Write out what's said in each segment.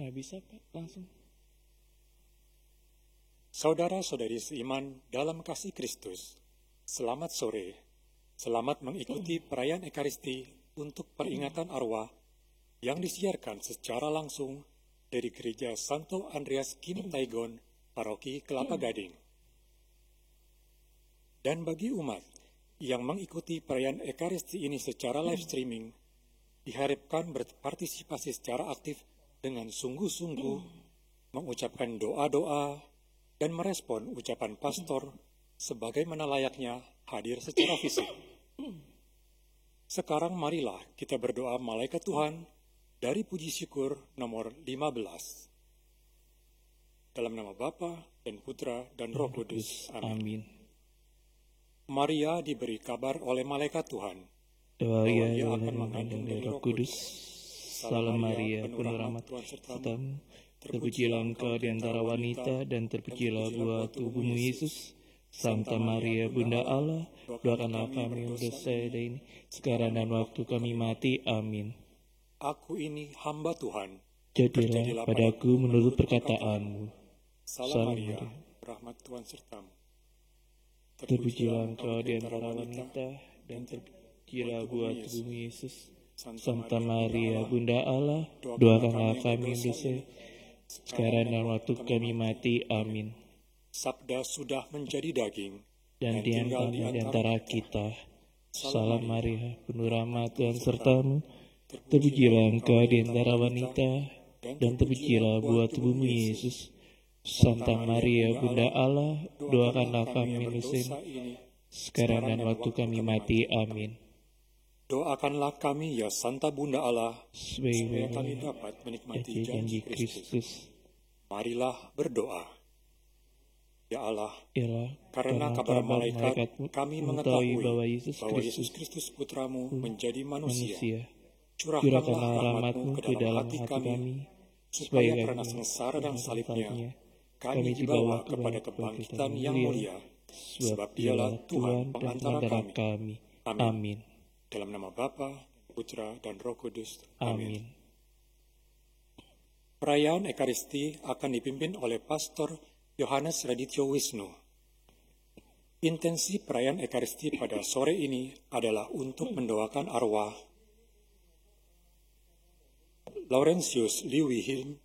Bisa Pak, langsung. Saudara-saudari seiman dalam kasih Kristus, selamat sore. Selamat mengikuti perayaan Ekaristi untuk peringatan arwah yang disiarkan secara langsung dari Gereja Santo Andreas Kim Taigon, Paroki Kelapa Gading. Dan bagi umat yang mengikuti perayaan Ekaristi ini secara live streaming, diharapkan berpartisipasi secara aktif dengan sungguh-sungguh, mengucapkan doa-doa, dan merespon ucapan pastor sebagaimana layaknya hadir secara fisik. Sekarang marilah kita berdoa Malaikat Tuhan dari Puji Syukur nomor 15. Dalam nama Bapa dan Putra dan Roh Kudus. Amin. Maria diberi kabar oleh Malaikat Tuhan bahwa ia akan mengandung dari Roh Kudus. Salam Maria, penuh rahmat Tuhan sertamu. Terpujilah engkau di antara wanita, dan terpujilah buah tubuhmu Yesus. Santa Maria, Bunda Allah, doakanlah kami yang berdosa ini, sekarang dan waktu kami mati. Amin. Aku ini hamba Tuhan. Jadilah padaku menurut perkataanmu. Salam Maria, rahmat Tuhan sertamu. Terpujilah engkau di antara wanita, dan terpujilah buah tubuhmu Yesus. Santa Maria, Bunda Allah, doakanlah kami yang berdosa sekarang dan waktu kami mati. Amin. Sabda sudah menjadi daging dan tinggal di antara kita. Salam Maria, penuh rahmat Tuhan sertamu. Terpujilah engkau di antara wanita, dan terpujilah buah tubuhmu Yesus. Santa Maria, Bunda Allah, doakanlah kami yang berdosa sekarang dan waktu kami mati. Amin. Doakanlah kami ya Santa Bunda Allah, supaya kami dapat menikmati janji Kristus. Marilah berdoa. Ya Allah, karena kabar malaikat kami mengetahui bahwa Yesus Kristus Putramu menjadi manusia. Curahkanlah rahmat-Mu ke dalam hati kami, supaya karena sengsara dan salibnya, kami dibawa kepada kebangkitan yang mulia, sebab Dialah Tuhan pengantara kami. Amin. Dalam nama Bapa, Putra, dan Roh Kudus. Amin. Perayaan Ekaristi akan dipimpin oleh Pastor Yohanes Radityo Wisnu. Intensi perayaan Ekaristi pada sore ini adalah untuk mendoakan arwah Laurentius Liwi Hilm,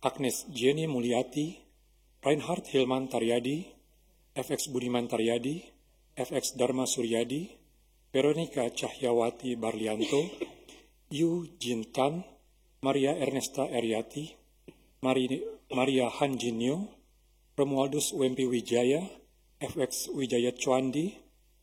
Agnes Jenny Mulyati, Reinhard Hilman Taryadi, FX Budiman Taryadi, FX Dharma Suryadi, Veronica Cahyawati Barlianto, Yu Jin Tan, Maria Ernesta Eryati, Maria Hanjinyo, Romualdus Wempi Wijaya, FX Wijaya Chwandi,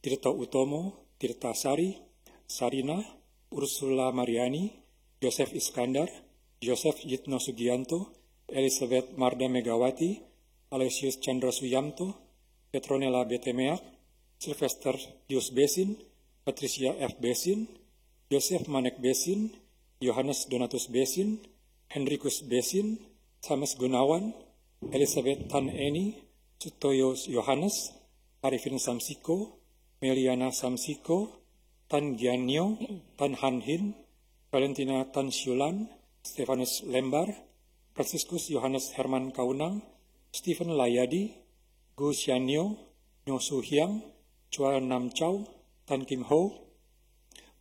Tirta Utomo, Tirta Sari, Sarina, Ursula Mariani, Yosef Iskandar, Yosef Yitno Sugianto, Elizabeth Marda Megawati, Aloysius Chandra Suyamto, Petronella Betemeak, Sylvester Yus Besin, Patricia F. Besin, Yosef Manek Besin, Yohanes Donatus Besin, Henrikus Besin, Thomas Gunawan, Elizabeth Tan Eni, Sutoyo Yohanes, Arifin Samsiko, Meliana Samsiko, Tan Gianyo, Tan Hanhin, Valentina Tan Syulan, Stefanus Lembar, Franciscus Yohanes Herman Kaunang, Stephen Layadi, Gu Xianyo, Nyo Su Hyang, Chua Nam Chow, Tan Kim Ho,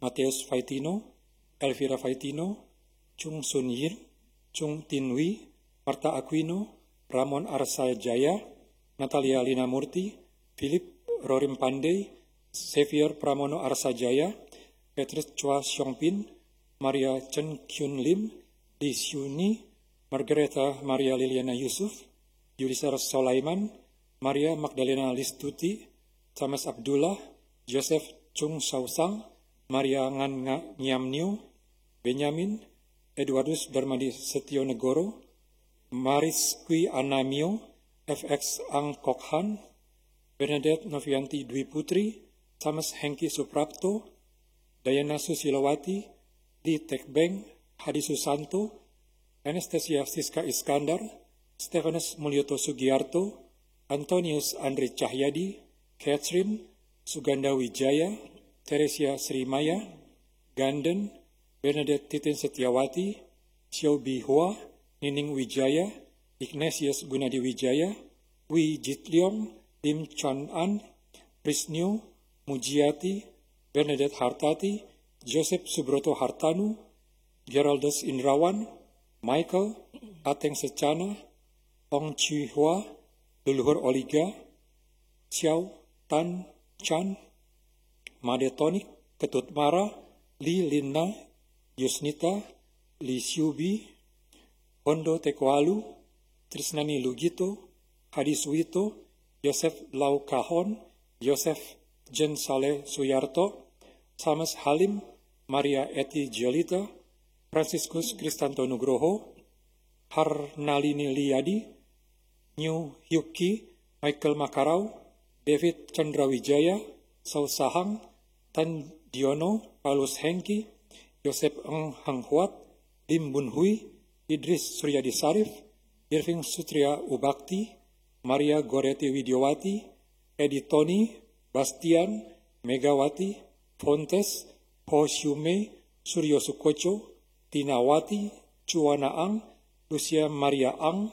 Mateus Faitino, Elvira Faitino, Chung Sun Yin, Chung Tin Wi, Marta Aquino, Ramon Arsal Jaya, Natalia Lina Murti, Philip Rorim Pandey, Xavier Pramono Arsajaya, Petrus Chua Xiongpin, Maria Chen Kyun Lim, Li Xiuni, Margareta Maria Liliana Yusuf, Yulisa Sulaiman, Maria Magdalena Listuti, Thomas Abdullah, Joseph Chung Sausang, Maria Ngan Nyamnio, Benyamin, Eduardus Darmadi Setionegoro, Maris Kui Anamio, FX Ang Kokhan, Bernadette Novianti Dwi Putri, Thomas Hengki Suprapto, Dayana Susilawati, Di Tekbeng, Hadi Susanto, Anastasia Siska Iskandar, Stefanus Mulyoto Sugiarto, Antonius Andri Cahyadi, Catherine, Suganda Wijaya, Teresia Srimaya, Ganden, Bernadette Titin Setiawati, Xiao Bihua, Nining Wijaya, Ignatius Gunadi Wijaya, Wi Jitliong, Lim Chuan An, Prisnio, Mujiati, Bernadette Hartati, Joseph Subroto Hartanu, Geraldus Indrawan, Michael, Ateng Secana, Ong Chi Hua, Leluhur Oliga, Xiao Tan Chan, Made Tonik, Ketut Mara, Li Lina, Yusnita, Li Siubi, Hondo Tekoalu, Trisnani Lugito, Hadis Wito, Yosef Lau Kahon, Yosef Jen Saleh Suyarto, Samas Halim, Maria Eti Giolita, Franciscus Kristanto Nugroho, Harnalini Liyadi, New Hyuki, Michael Makarau, David Chandrawijaya, Sau Sahang, Tan Diono, Paulus Hengki, Yosep Eng Hang Huat, Lim Bun Hui, Idris Suryadi Sarif, Irving Sutria Ubakti, Maria Goreti Widiowati, Edi Tony, Bastian, Megawati, Fontes, Ho Shumei, Suryo Sukocho, Tinawati, Chuana Ang, Lucia Maria Ang,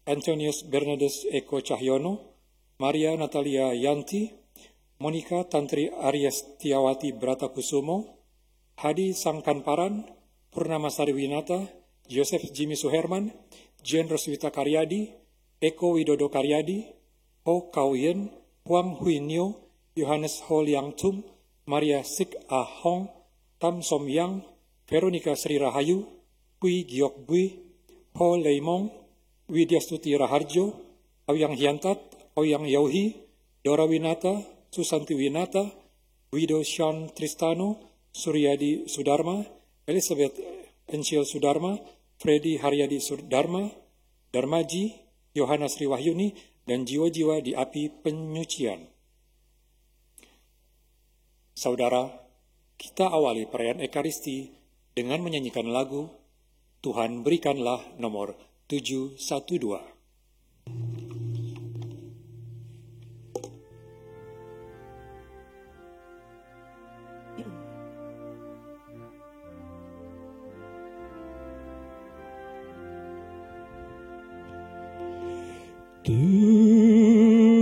Antonius Bernardus Eko Cahyono, Maria Natalia Yanti, Monica Tantri Aryas Tiawati Bratakusumo, Hadi Sangkanparan, Purnama Sariwinata, Joseph Jimmy Suherman, Jen Roswita Karyadi, Eko Widodo Karyadi, Ho Kauyen, Huang Huinyo, Yohanes Ho Liang Tum, Maria Sik Ah Hong, Tam Som Yang, Veronica Sri Rahayu, Pui Giok Bui, Ho Leimong, Widya Stuti Raharjo, Awyang Hiantat, Awyang Yauhi, Dora Winata, Susanti Winata, Wido Sean Tristano, Suryadi Sudarma, Elizabeth Encil Sudarma, Freddy Haryadi Sudarma, Darmaji, Yohana Sri Wahyuni, dan jiwa-jiwa di api penyucian. Saudara, kita awali perayaan Ekaristi dengan menyanyikan lagu Tuhan Berikanlah nomor 712.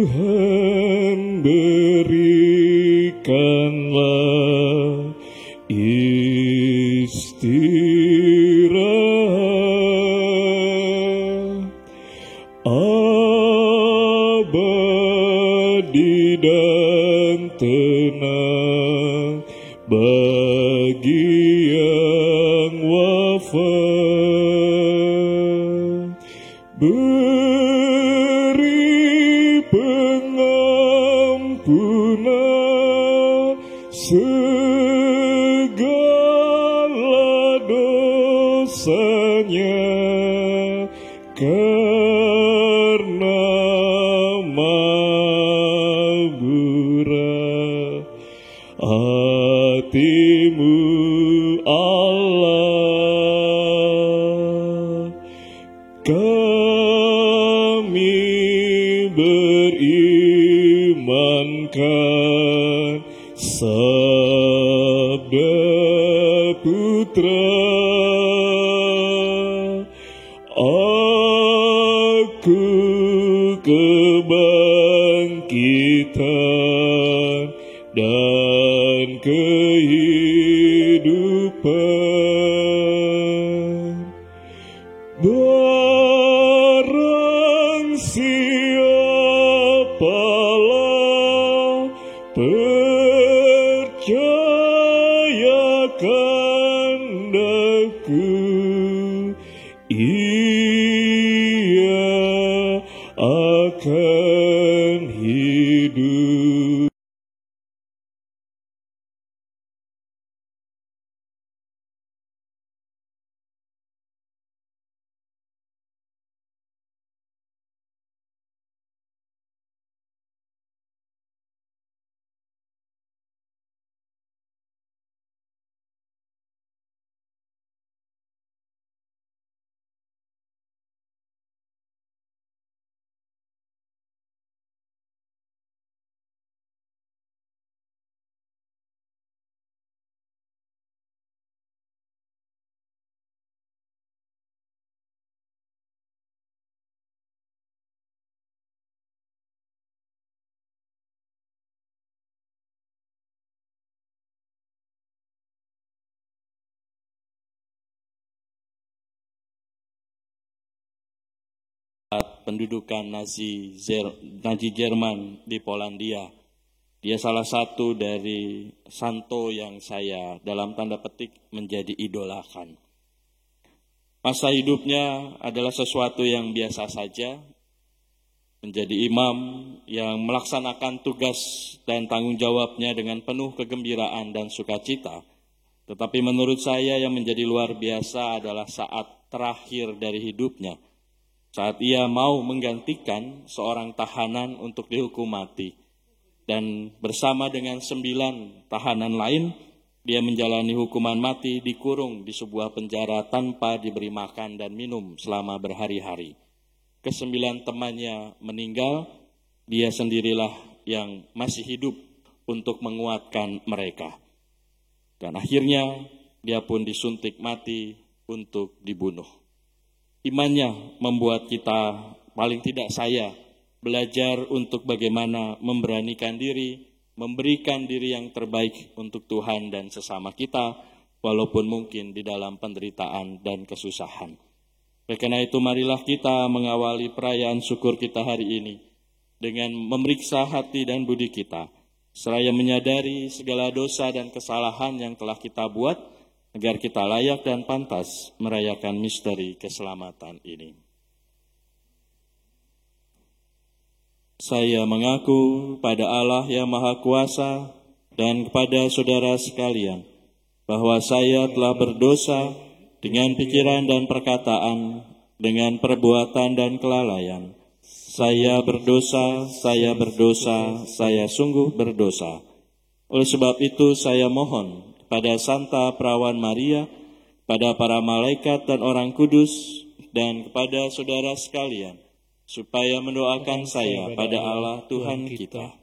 Tuhan berikanlah istirahat abadi dan tenang bagi yang wafat. Beri pengampunan segala dosanya karena murah hatimu Allah. Kami berimankan sabda Putra, aku kebangkitan dan kehidupan. Barang siapalah percayakan daku, ia akan hidup. pendudukan Nazi Jerman di Polandia. Dia salah satu dari santo yang saya dalam tanda petik menjadi idolakan. Masa hidupnya adalah sesuatu yang biasa saja, menjadi imam yang melaksanakan tugas dan tanggung jawabnya dengan penuh kegembiraan dan sukacita. Tetapi menurut saya yang menjadi luar biasa adalah saat terakhir dari hidupnya, saat ia mau menggantikan seorang tahanan untuk dihukum mati. Dan bersama dengan 9 tahanan lain, dia menjalani hukuman mati dikurung di sebuah penjara tanpa diberi makan dan minum selama berhari-hari. Ke-9 temannya meninggal, dia sendirilah yang masih hidup untuk menguatkan mereka. Dan akhirnya dia pun disuntik mati untuk dibunuh. Imannya membuat kita, paling tidak saya, belajar untuk bagaimana memberanikan diri, memberikan diri yang terbaik untuk Tuhan dan sesama kita, walaupun mungkin di dalam penderitaan dan kesusahan. Oleh karena itu, marilah kita mengawali perayaan syukur kita hari ini dengan memeriksa hati dan budi kita, seraya menyadari segala dosa dan kesalahan yang telah kita buat, agar kita layak dan pantas merayakan misteri keselamatan ini. Saya mengaku pada Allah yang Maha Kuasa dan kepada saudara sekalian, bahwa saya telah berdosa dengan pikiran dan perkataan, dengan perbuatan dan kelalaian. Saya berdosa, saya sungguh berdosa. Oleh sebab itu saya mohon pada Santa Perawan Maria, pada para malaikat dan orang kudus, dan kepada saudara sekalian, supaya mendoakan saya pada Allah Tuhan kita.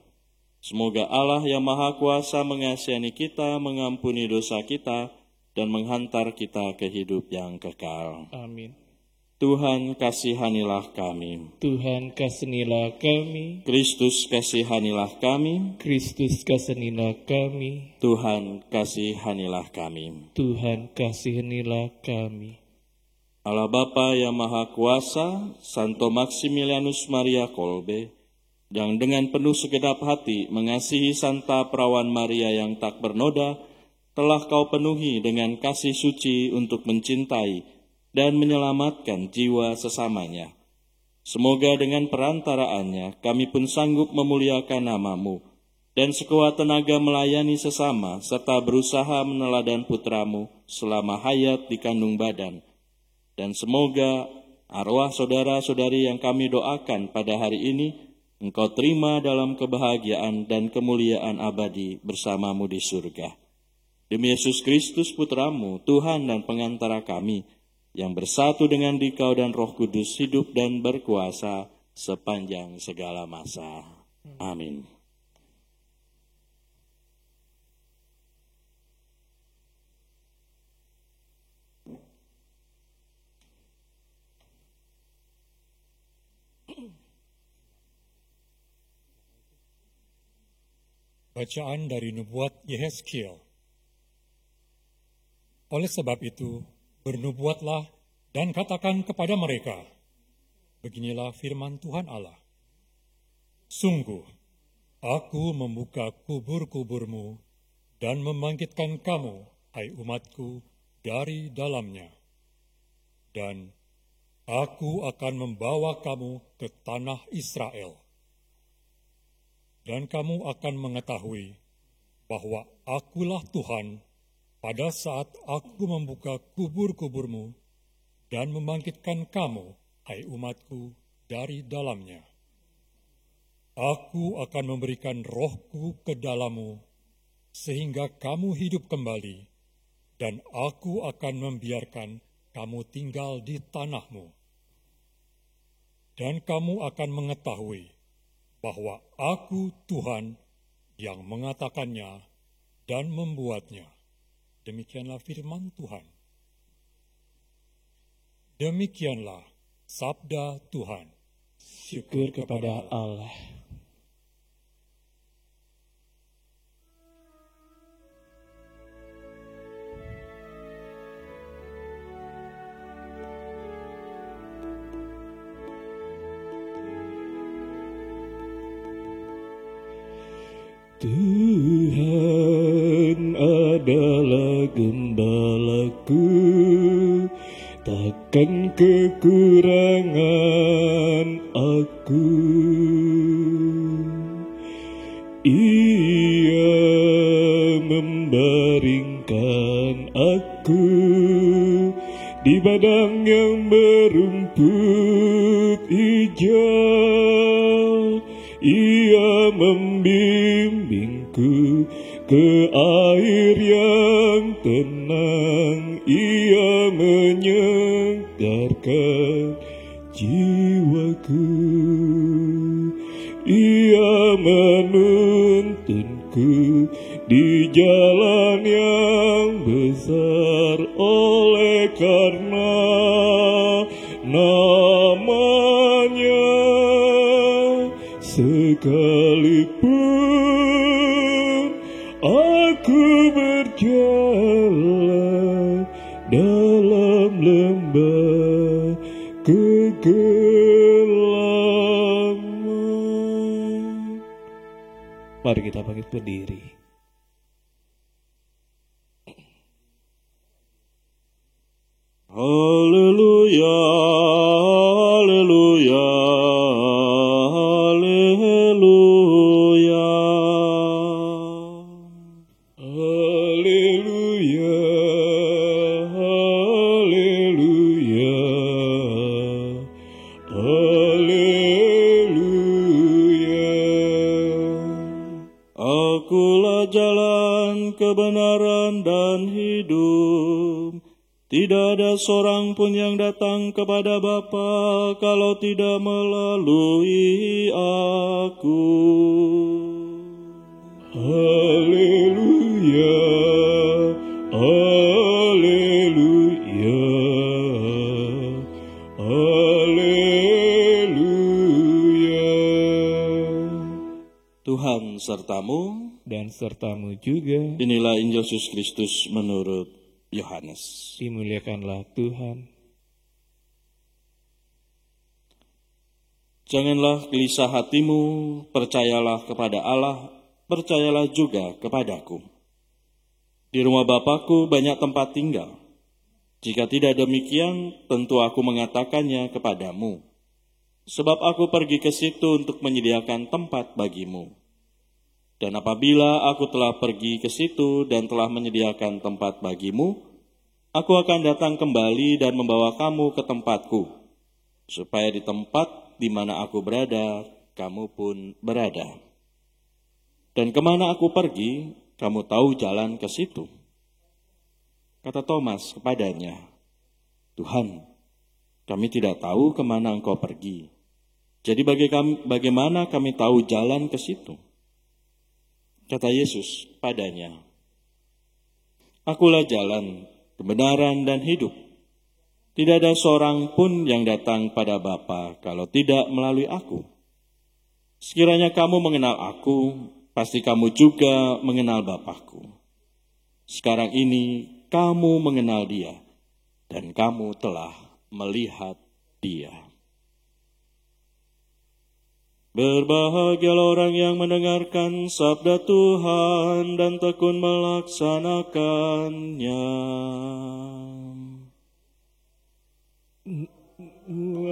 Semoga Allah yang Maha Kuasa mengasihi kita, mengampuni dosa kita, dan menghantar kita ke hidup yang kekal. Amin. Tuhan kasihanilah kami. Tuhan kasihanilah kami. Kristus kasihanilah kami. Kristus kasihanilah kami. Tuhan kasihanilah kami. Tuhan kasihanilah kami. Allah Bapa yang Maha Kuasa, Santo Maximilianus Maria Kolbe, yang dengan penuh segenap hati mengasihi Santa Perawan Maria yang tak bernoda, telah Kau penuhi dengan kasih suci untuk mencintai dan menyelamatkan jiwa sesamanya. Semoga dengan perantaraannya kami pun sanggup memuliakan nama-Mu dan sekuat tenaga melayani sesama serta berusaha meneladan putra-Mu selama hayat di kandung badan. Dan semoga arwah saudara-saudari yang kami doakan pada hari ini, Engkau terima dalam kebahagiaan dan kemuliaan abadi bersama-Mu di surga. Demi Yesus Kristus Putra-Mu, Tuhan dan pengantara kami, yang bersatu dengan Dikau dan Roh Kudus, hidup dan berkuasa sepanjang segala masa. Amin. Bacaan dari nubuat Yehezkiel. Oleh sebab itu, bernubuatlah dan katakan kepada mereka, beginilah firman Tuhan Allah. Sungguh, aku membuka kubur-kuburmu dan membangkitkan kamu, hai umatku, dari dalamnya. Dan aku akan membawa kamu ke tanah Israel. Dan kamu akan mengetahui bahwa akulah Tuhan pada saat aku membuka kubur-kuburmu dan membangkitkan kamu, hai umatku, dari dalamnya. Aku akan memberikan rohku ke dalammu, sehingga kamu hidup kembali, dan aku akan membiarkan kamu tinggal di tanahmu. Dan kamu akan mengetahui bahwa aku Tuhan yang mengatakannya dan membuatnya. Demikianlah firman Tuhan. Demikianlah sabda Tuhan. Syukur kepada Allah. dialah gembalaku, takkan kekurangan aku. Ia membaringkan aku di padang yang berumput hijau. Ia membimbingku ke air yang tenang. Ia menyegarkan jiwaku. Ia menuntunku di jalan yang besar, oleh karena namanya. Sekalipun aku berjalan dalam lembah kegelapan. Mari kita bangkit berdiri. Haleluya, haleluya, haleluya. Haleluya, haleluya, haleluya. Akulah jalan, kebenaran, dan hidup. Tidak ada seorang pun yang datang kepada Bapa kalau tidak melalui aku. Haleluya, haleluya, haleluya. Tuhan sertamu, Dan sertamu juga. inilah Injil Yesus Kristus menurut Yohanes. Dimuliakanlah Tuhan. Janganlah gelisah hatimu, percayalah kepada Allah, percayalah juga kepadaku. Di rumah Bapakku banyak tempat tinggal. Jika tidak demikian, tentu aku mengatakannya kepadamu. Sebab aku pergi ke situ untuk menyediakan tempat bagimu. Dan apabila aku telah pergi ke situ dan telah menyediakan tempat bagimu, aku akan datang kembali dan membawa kamu ke tempatku, supaya di tempat di mana aku berada, kamu pun berada. Dan kemana aku pergi, kamu tahu jalan ke situ. Kata Thomas kepadanya, Tuhan, kami tidak tahu kemana engkau pergi. Jadi bagaimana kami tahu jalan ke situ? Kata Yesus padanya, Akulah jalan, kebenaran, dan hidup. Tidak ada seorang pun yang datang pada Bapa kalau tidak melalui aku. Sekiranya kamu mengenal aku, pasti kamu juga mengenal Bapakku. Sekarang ini kamu mengenal Dia, dan kamu telah melihat Dia. Berbahagialah orang yang mendengarkan sabda Tuhan dan tekun melaksanakannya.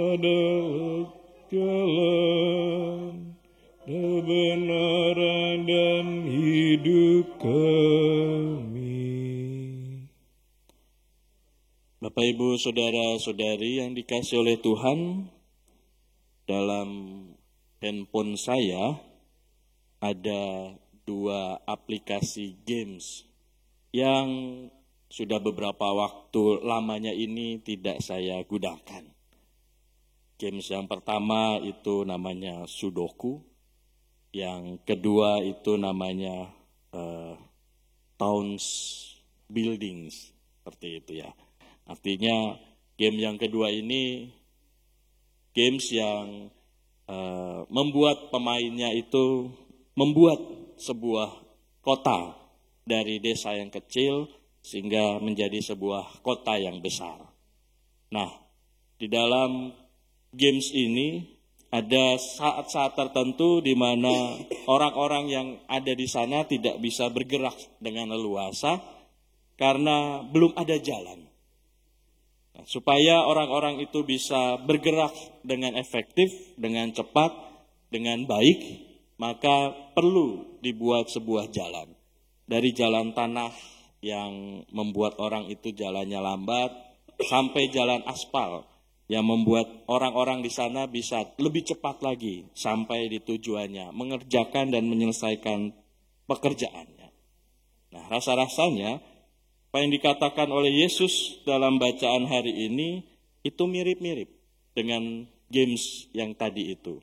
Adalah jalan, kebenaran, dan hidup kami. Bapak, Ibu, Saudara-saudari yang dikasihi oleh Tuhan, dalam handphone saya ada 2 aplikasi games yang sudah beberapa waktu lamanya ini tidak saya gunakan. Games yang pertama itu namanya Sudoku, yang kedua itu namanya Towns Buildings, seperti itu ya. Artinya game yang kedua ini games yang membuat pemainnya itu membuat sebuah kota dari desa yang kecil sehingga menjadi sebuah kota yang besar. Nah, di dalam games ini ada saat-saat tertentu di mana orang-orang yang ada di sana tidak bisa bergerak dengan leluasa karena belum ada jalan. Nah, supaya orang-orang itu bisa bergerak dengan efektif, dengan cepat, dengan baik, maka perlu dibuat sebuah jalan. Dari jalan tanah yang membuat orang itu jalannya lambat, sampai jalan aspal yang membuat orang-orang di sana bisa lebih cepat lagi sampai di tujuannya, mengerjakan dan menyelesaikan pekerjaannya. Nah, rasa-rasanya apa yang dikatakan oleh Yesus dalam bacaan hari ini itu mirip-mirip dengan games yang tadi itu.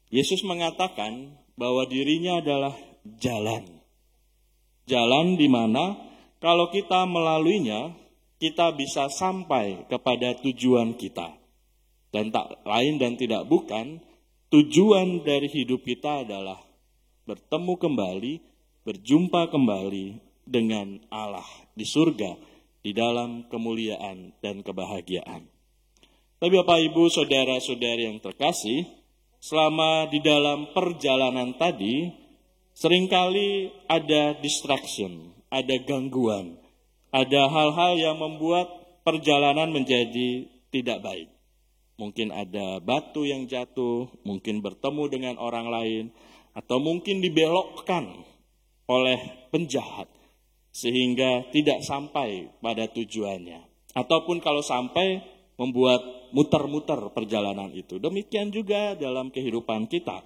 Yesus mengatakan bahwa dirinya adalah jalan. Jalan di mana kalau kita melaluinya, kita bisa sampai kepada tujuan kita. Dan tak lain dan tidak bukan, tujuan dari hidup kita adalah bertemu kembali, berjumpa kembali dengan Allah di surga, di dalam kemuliaan dan kebahagiaan. Tapi Bapak Ibu, saudara-saudari yang terkasih, selama di dalam perjalanan tadi, seringkali ada distraction, ada gangguan, ada hal-hal yang membuat perjalanan menjadi tidak baik. Mungkin ada batu yang jatuh, mungkin bertemu dengan orang lain, atau mungkin dibelokkan oleh penjahat, sehingga tidak sampai pada tujuannya. Ataupun kalau sampai, membuat muter-muter perjalanan itu. Demikian juga dalam kehidupan kita.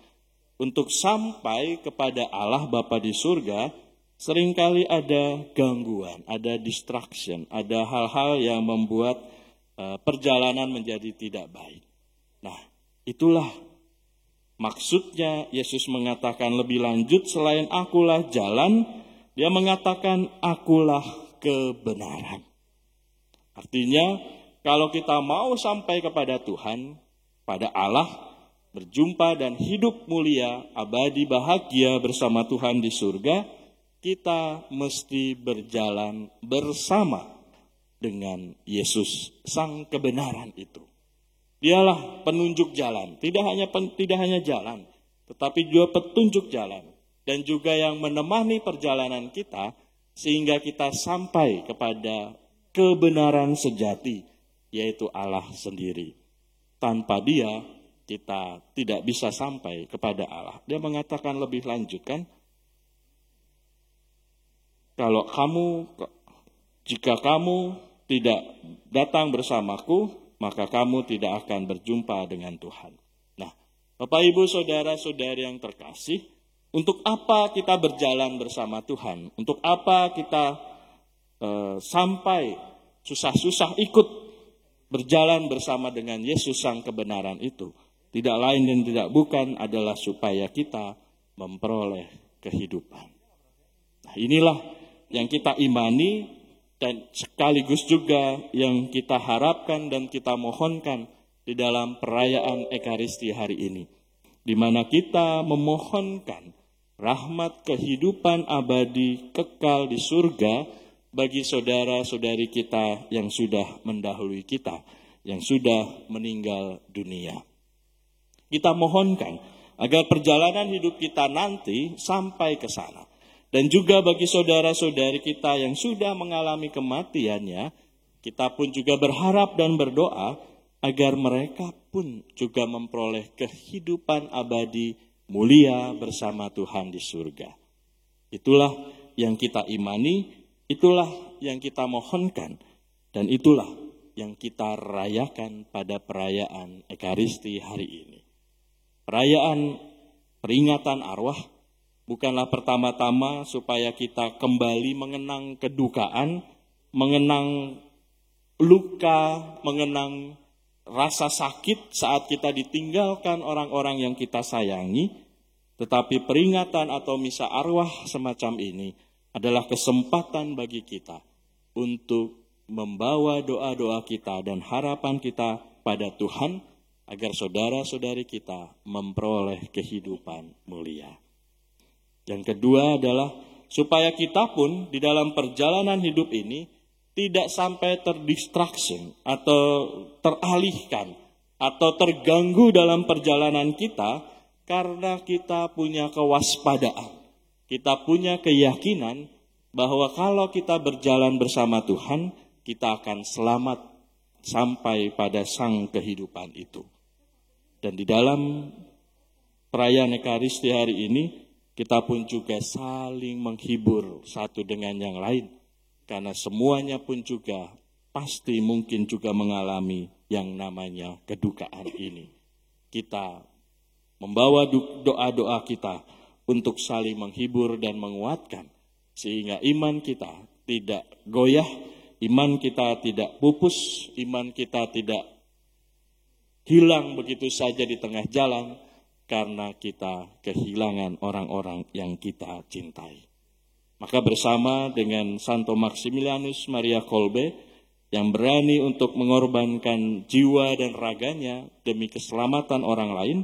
Untuk sampai kepada Allah Bapa di surga, seringkali ada gangguan, ada distraction, ada hal-hal yang membuat perjalanan menjadi tidak baik. Nah, itulah maksudnya Yesus mengatakan lebih lanjut, selain akulah jalan, dia mengatakan akulah kebenaran. Artinya, kalau kita mau sampai kepada Tuhan, pada Allah, berjumpa dan hidup mulia, abadi, bahagia bersama Tuhan di surga, kita mesti berjalan bersama dengan Yesus, sang kebenaran itu. Dialah penunjuk jalan, tidak hanya jalan, tetapi juga petunjuk jalan, dan juga yang menemani perjalanan kita, sehingga kita sampai kepada kebenaran sejati, yaitu Allah sendiri. Tanpa Dia, kita tidak bisa sampai kepada Allah. Dia mengatakan lebih lanjut kan, jika kamu tidak datang bersamaku, maka kamu tidak akan berjumpa dengan Tuhan. Nah, Bapak Ibu saudara-saudari yang terkasih, untuk apa kita berjalan bersama Tuhan? Untuk apa kita sampai susah-susah ikut berjalan bersama dengan Yesus sang kebenaran itu? Tidak lain dan tidak bukan adalah supaya kita memperoleh kehidupan. Nah, inilah yang kita imani dan sekaligus juga yang kita harapkan dan kita mohonkan di dalam perayaan Ekaristi hari ini. Di mana kita memohonkan rahmat kehidupan abadi kekal di surga bagi saudara-saudari kita yang sudah mendahului kita, yang sudah meninggal dunia. Kita mohonkan agar perjalanan hidup kita nanti sampai ke sana. Dan juga bagi saudara-saudari kita yang sudah mengalami kematiannya, kita pun juga berharap dan berdoa agar mereka pun juga memperoleh kehidupan abadi mulia bersama Tuhan di surga. Itulah yang kita imani, itulah yang kita mohonkan, dan itulah yang kita rayakan pada perayaan Ekaristi hari ini. Perayaan peringatan arwah bukanlah pertama-tama supaya kita kembali mengenang kedukaan, mengenang luka, mengenang rasa sakit saat kita ditinggalkan orang-orang yang kita sayangi. Tetapi peringatan atau misa arwah semacam ini adalah kesempatan bagi kita untuk membawa doa-doa kita dan harapan kita pada Tuhan, agar saudara-saudari kita memperoleh kehidupan mulia. Yang kedua adalah supaya kita pun di dalam perjalanan hidup ini tidak sampai terdistraction atau teralihkan atau terganggu dalam perjalanan kita karena kita punya kewaspadaan. Kita punya keyakinan bahwa kalau kita berjalan bersama Tuhan, kita akan selamat sampai pada sang kehidupan itu. Dan di dalam perayaan Ekaristi hari ini, kita pun juga saling menghibur satu dengan yang lain. Karena semuanya pun juga pasti mungkin juga mengalami yang namanya kedukaan ini. Kita membawa doa-doa kita untuk saling menghibur dan menguatkan. Sehingga iman kita tidak goyah, iman kita tidak pupus, iman kita tidak hilang begitu saja di tengah jalan, karena kita kehilangan orang-orang yang kita cintai. Maka bersama dengan Santo Maximilianus Maria Kolbe yang berani untuk mengorbankan jiwa dan raganya demi keselamatan orang lain,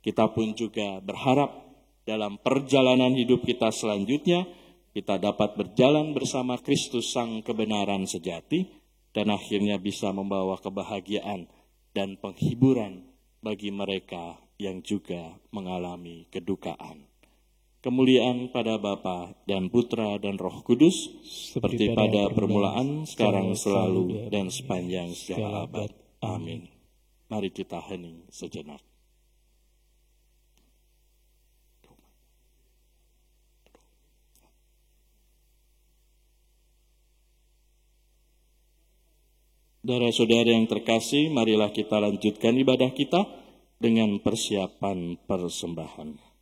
kita pun juga berharap dalam perjalanan hidup kita selanjutnya, kita dapat berjalan bersama Kristus Sang Kebenaran Sejati, dan akhirnya bisa membawa kebahagiaan dan penghiburan bagi mereka yang juga mengalami kedukaan. Kemuliaan pada Bapa dan Putra dan Roh Kudus, seperti pada permulaan, sekarang, selalu, dan sepanjang segala abad. Amin. Mari kita hening sejenak. Saudara-saudara yang terkasih, marilah kita lanjutkan ibadah kita dengan persiapan persembahan.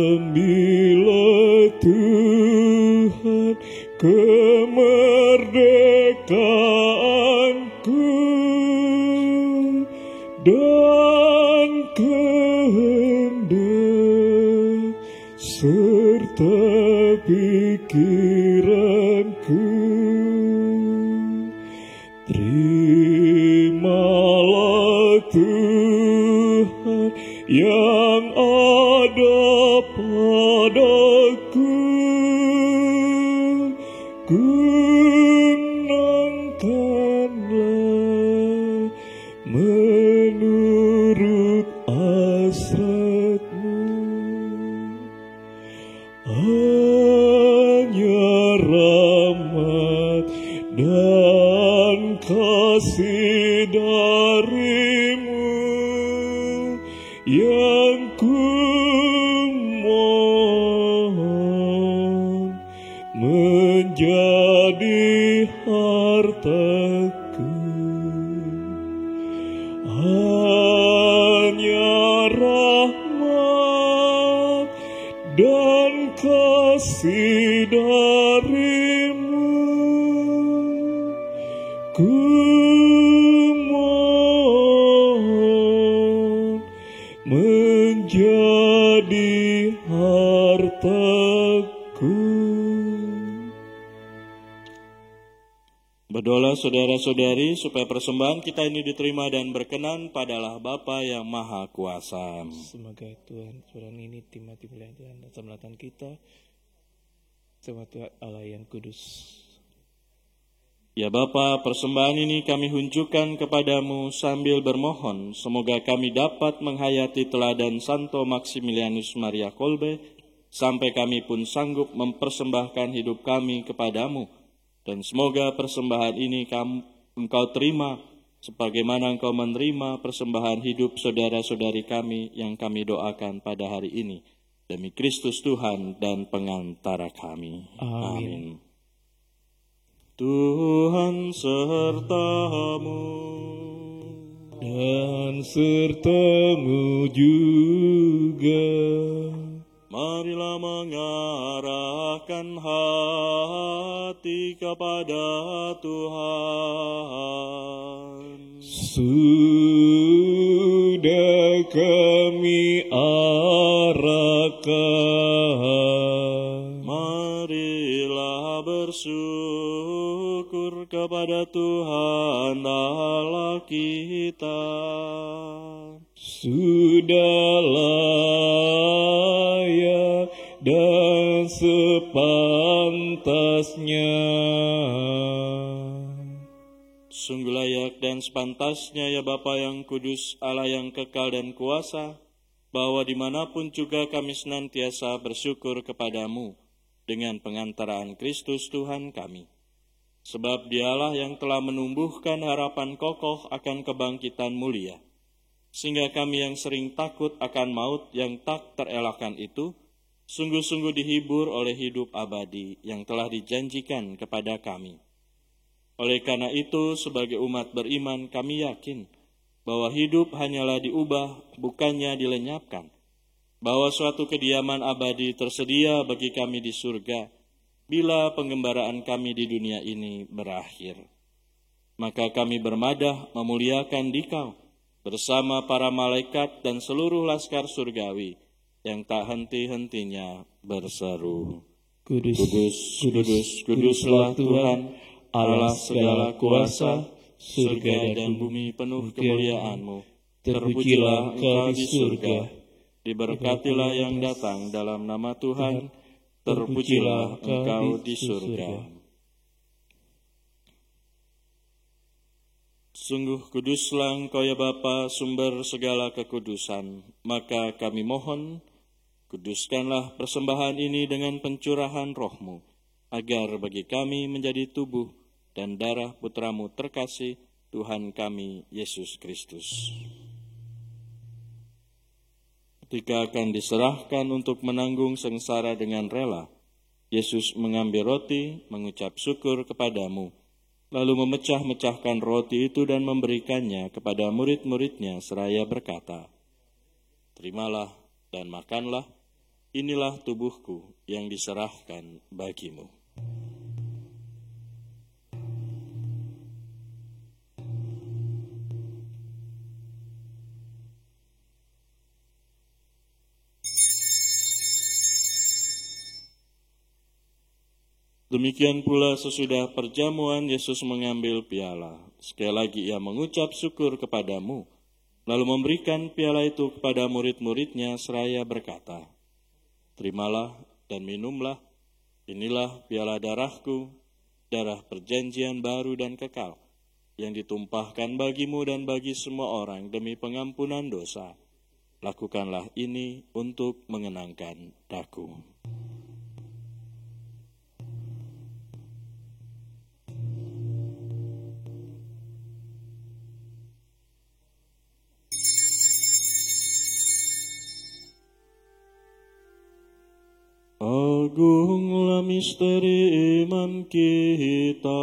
Ambillah Tuhan kemerdekaanku dan kehendak serta pikiranku. Terimalah Tuhan yang ada padaku, gunakanlah menurut hasrat-Mu. Hanya rahmat dan kasih dari-Mu yang kumohon menjadi hartaku. Hanya rahmat dan kasih dari-Mu kumohon menjadi hartaku. Berdoalah saudara-saudari supaya persembahan kita ini diterima dan berkenan padalah Bapa yang Maha Kuasa. Semoga Tuhan Tuhan ini timati pelajaran dan keselamatan kita, sama Tuhan Allah yang kudus. Ya Bapa, persembahan ini kami hunjukkan kepadamu sambil bermohon, semoga kami dapat menghayati teladan Santo Maximilianus Maria Kolbe, sampai kami pun sanggup mempersembahkan hidup kami kepadamu. Dan semoga persembahan ini Engkau terima, sebagaimana Engkau menerima persembahan hidup saudara-saudari kami yang kami doakan pada hari ini. Demi Kristus Tuhan dan pengantara kami. Amin. Tuhan sertamu dan sertamu juga. Marilah mengarahkan hati kepada Tuhan. Sudah kami arahkan. Marilah bersyukur kepada Tuhan Allah kita. Sudah layak dan sepantasnya sepantasnya. Sungguh layak dan sepantasnya ya Bapa yang kudus, Allah yang kekal dan kuasa, bahwa dimanapun juga kami senantiasa bersyukur kepadamu dengan pengantaraan Kristus Tuhan kami. Sebab dialah yang telah menumbuhkan harapan kokoh akan kebangkitan mulia, sehingga kami yang sering takut akan maut yang tak terelakkan itu, sungguh-sungguh dihibur oleh hidup abadi yang telah dijanjikan kepada kami. Oleh karena itu, sebagai umat beriman, kami yakin bahwa hidup hanyalah diubah, bukannya dilenyapkan, bahwa suatu kediaman abadi tersedia bagi kami di surga, bila penggembaraan kami di dunia ini berakhir. Maka kami bermadah memuliakan Dikau, bersama para malaikat dan seluruh laskar surgawi, yang tak henti-hentinya berseru, Kudus, Kudus, kudus, kuduslah Tuhan, Allah segala kuasa, surga dan bumi penuh kemuliaan-Mu. Terpujilah Engkau di surga, diberkatilah yang datang dalam nama Tuhan, terpujilah Engkau di surga. Sungguh kuduslah Engkau ya Bapa, sumber segala kekudusan, maka kami mohon, kuduskanlah persembahan ini dengan pencurahan Roh-Mu, agar bagi kami menjadi tubuh dan darah Putra-Mu terkasih, Tuhan kami, Yesus Kristus. Ketika akan diserahkan untuk menanggung sengsara dengan rela, Yesus mengambil roti, mengucap syukur kepadamu, lalu memecah-mecahkan roti itu dan memberikannya kepada murid-muridnya seraya berkata, "Terimalah dan makanlah, inilah tubuhku yang diserahkan bagimu." Demikian pula sesudah perjamuan, Yesus mengambil piala. Sekali lagi ia mengucap syukur kepadamu, lalu memberikan piala itu kepada murid-muridnya seraya berkata, "Terimalah dan minumlah, inilah piala darahku, darah perjanjian baru dan kekal, yang ditumpahkan bagimu dan bagi semua orang demi pengampunan dosa. Lakukanlah ini untuk mengenangkan Daku." Agunglah misteri iman kita.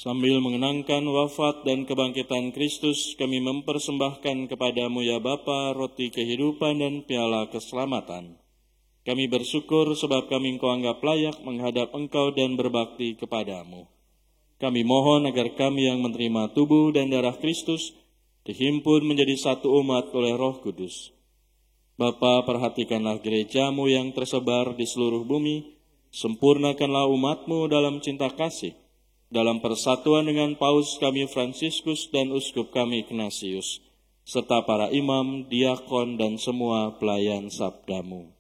Sambil mengenangkan wafat dan kebangkitan Kristus, kami mempersembahkan kepadamu ya Bapa roti kehidupan dan piala keselamatan. Kami bersyukur sebab kami Engkau anggap layak menghadap Engkau dan berbakti kepadamu. Kami mohon agar kami yang menerima tubuh dan darah Kristus dihimpun menjadi satu umat oleh Roh Kudus. Bapa, perhatikanlah gerejamu yang tersebar di seluruh bumi, sempurnakanlah umatmu dalam cinta kasih, dalam persatuan dengan Paus kami Fransiskus dan Uskup kami Ignatius, serta para imam, diakon, dan semua pelayan sabdamu.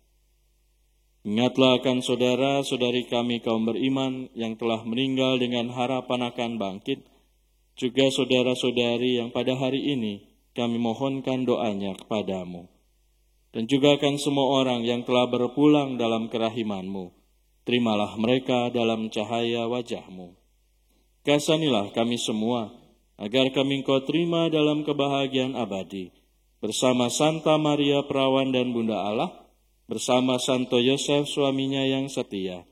Ingatlah akan saudara-saudari kami kaum beriman yang telah meninggal dengan harapan akan bangkit, juga saudara-saudari yang pada hari ini kami mohonkan doanya kepadamu, dan juga akan semua orang yang telah berpulang dalam kerahiman-Mu. Terimalah mereka dalam cahaya wajah-Mu. Kasanilah kami semua, agar kami Engkau terima dalam kebahagiaan abadi, bersama Santa Maria Perawan dan Bunda Allah, bersama Santo Yosef suaminya yang setia,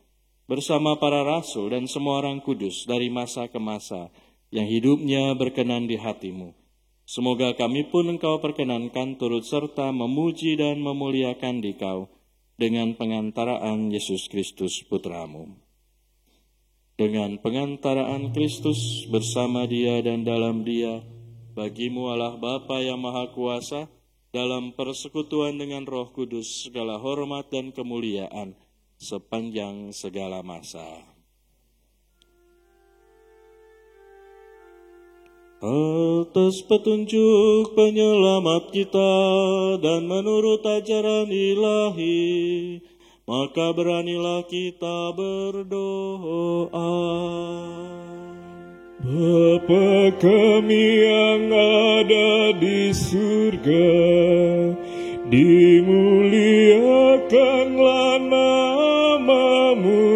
bersama para rasul dan semua orang kudus dari masa ke masa, yang hidupnya berkenan di hati-Mu. Semoga kami pun Engkau perkenankan turut serta memuji dan memuliakan Dikau, dengan pengantaraan Yesus Kristus Putramu. Dengan pengantaraan Kristus bersama Dia dan dalam Dia, bagimu Allah Bapa yang Maha Kuasa, dalam persekutuan dengan Roh Kudus, segala hormat dan kemuliaan sepanjang segala masa. Atas petunjuk penyelamat kita dan menurut ajaran ilahi, maka beranilah kita berdoa. Bapa kami yang ada di surga, dimuliakanlah nama-Mu,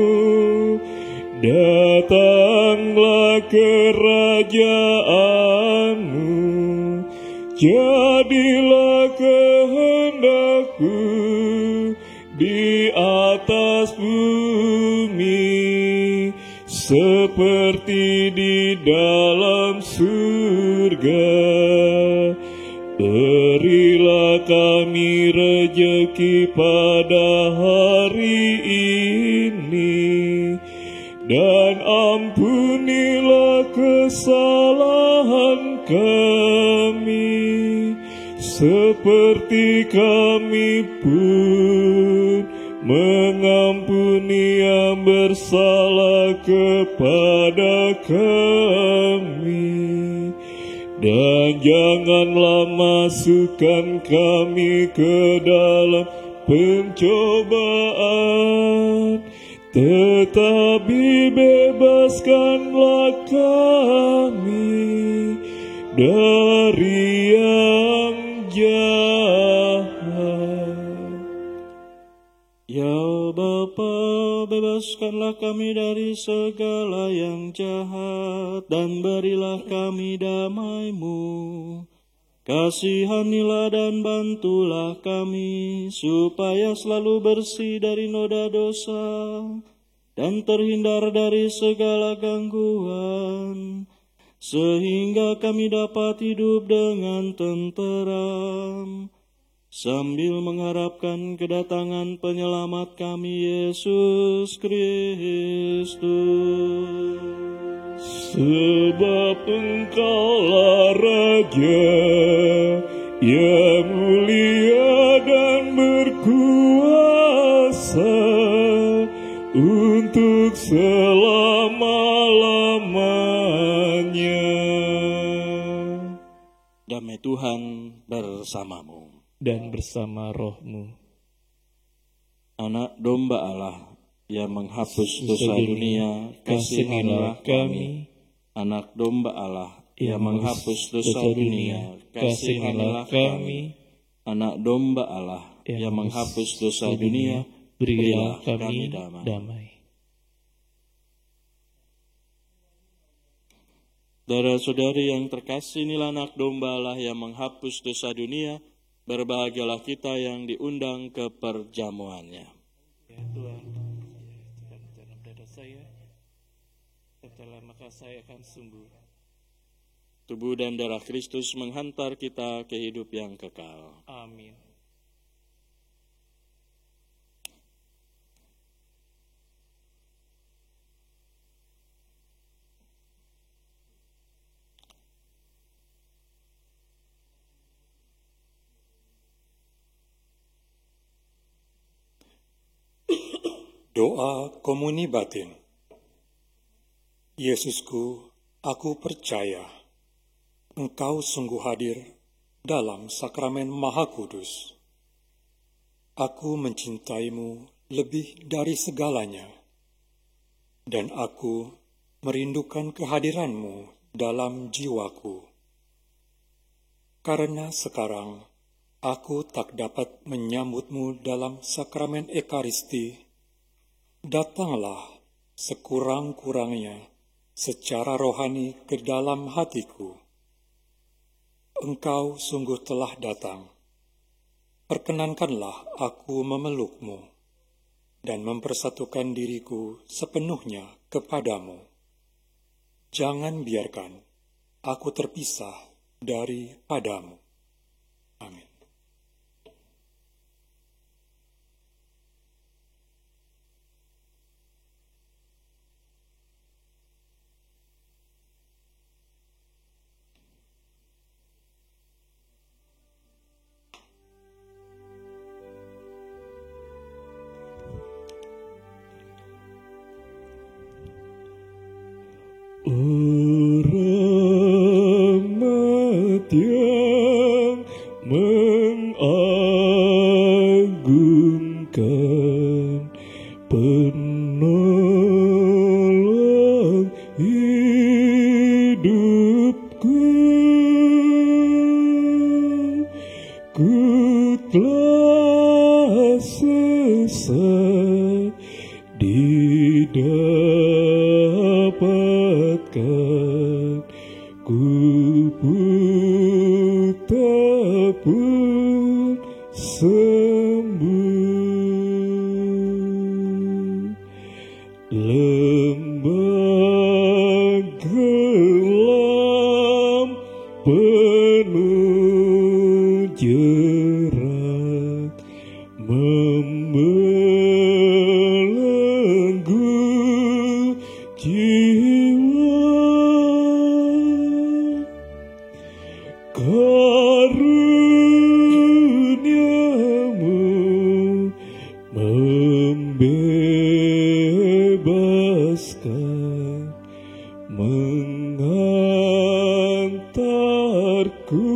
datanglah kerajaan-Mu, jadilah kehendak-Mu di atas bumi seperti di dalam surga. Berilah kami rejeki pada hari ini, dan ampunilah kesalahan kami, seperti kami pun mengampuni yang bersalah kepada kami. Dan janganlah masukkan kami ke dalam pencobaan, tetapi bebaskanlah kami dari yang jahat. Ya Bapa, bebaskanlah kami dari segala yang jahat, dan berilah kami damai-Mu. Kasihanilah dan bantulah kami, supaya selalu bersih dari noda dosa, dan terhindar dari segala gangguan, sehingga kami dapat hidup dengan tenteram, sambil mengharapkan kedatangan penyelamat kami, Yesus Kristus. Sebab Engkaulah Raja yang mulia dan berkuasa untuk selama-lamanya. Damai Tuhan bersamamu dan bersama roh-Mu. Anak domba Allah yang menghapus dosa dunia, kasihanilah kami. Anak domba Allah yang menghapus dosa dunia, kasihanilah kami. Anak domba Allah yang menghapus dosa dunia, berilah kami damai. Saudara-saudari yang terkasih, inilah anak domba Allah yang menghapus dosa dunia. Berbahagialah kita yang diundang ke perjamuannya. Ya Tuhan, dalam dada saya, setelah maka saya akan sembuh. Tubuh dan darah Kristus menghantar kita ke hidup yang kekal. Amin. Doa komuni batin. Yesusku, aku percaya Engkau sungguh hadir dalam sakramen Maha Kudus. Aku mencintaimu lebih dari segalanya, dan aku merindukan kehadiranmu dalam jiwaku. Karena sekarang aku tak dapat menyambutmu dalam sakramen Ekaristi, datanglah sekurang-kurangnya secara rohani ke dalam hatiku. Engkau sungguh telah datang. Perkenankanlah aku memelukmu dan mempersatukan diriku sepenuhnya kepadamu. Jangan biarkan aku terpisah daripadamu. Amin. Rahmat yang mengagumkan, penolong hidupku, ku telah sesat didapatkan, ku tak pun sembuh. Lembah gelap penuh jerat, membelenggu jiwa. Karuniamu membebaskan, mengantarku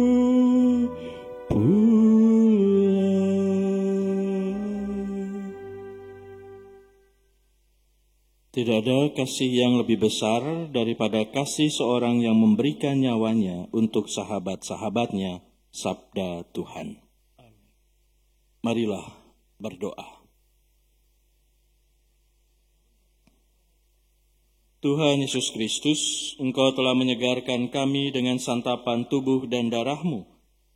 pulang. Tidak ada kasih yang lebih besar daripada kasih seorang yang memberikan nyawanya untuk sahabat-sahabatnya, sabda Tuhan. Marilah berdoa. Tuhan Yesus Kristus, Engkau telah menyegarkan kami dengan santapan tubuh dan darah-Mu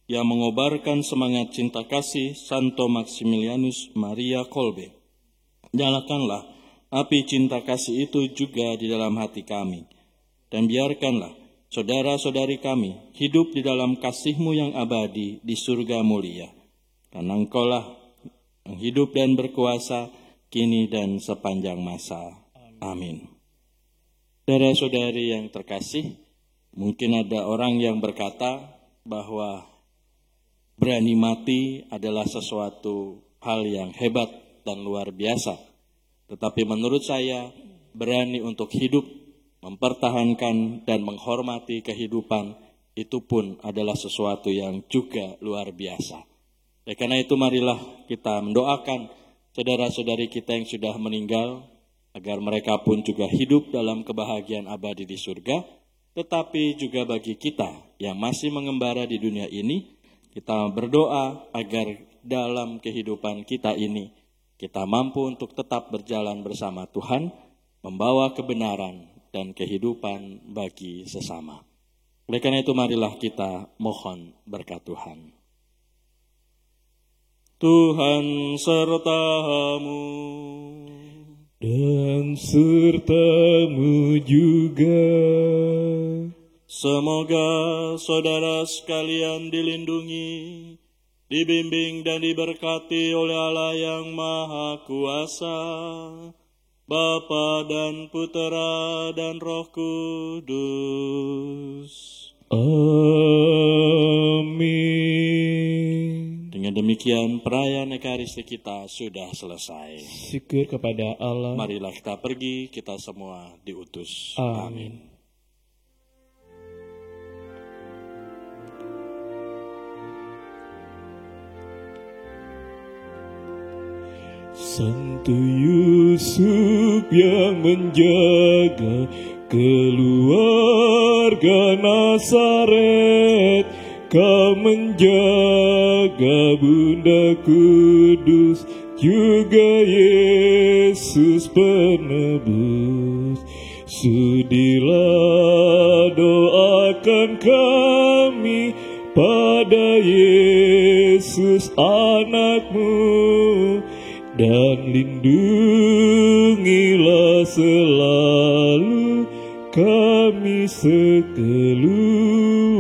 yang mengobarkan semangat cinta kasih Santo Maximilianus Maria Kolbe. Nyalakanlah api cinta kasih itu juga di dalam hati kami, dan biarkanlah saudara-saudari kami hidup di dalam kasih-Mu yang abadi di surga mulia, karena Engkaulah yang hidup dan berkuasa kini dan sepanjang masa. Amin. Saudara-saudari yang terkasih, mungkin ada orang yang berkata bahwa berani mati adalah sesuatu hal yang hebat dan luar biasa. Tetapi menurut saya, berani untuk hidup, mempertahankan dan menghormati kehidupan, itu pun adalah sesuatu yang juga luar biasa. Oleh karena itu, marilah kita mendoakan saudara-saudari kita yang sudah meninggal, agar mereka pun juga hidup dalam kebahagiaan abadi di surga. Tetapi juga bagi kita yang masih mengembara di dunia ini, kita berdoa agar dalam kehidupan kita ini, kita mampu untuk tetap berjalan bersama Tuhan, membawa kebenaran dan kehidupan bagi sesama. Oleh karena itu, marilah kita mohon berkat Tuhan. Tuhan sertamu, dan sertamu juga. Semoga saudara sekalian dilindungi, dibimbing dan diberkati oleh Allah yang Maha Kuasa, Bapa dan Putera dan Roh Kudus. Amin. Dengan demikian perayaan Ekaristi kita sudah selesai. Syukur kepada Allah. Marilah kita pergi, kita semua diutus. Amin. Santo Yusuf yang menjaga keluarga Nazaret, Kau menjaga Bunda Kudus, juga Yesus penebus. Sudilah doakan kami pada Yesus anak-Mu, dan lindungilah selalu kami sekeluarga.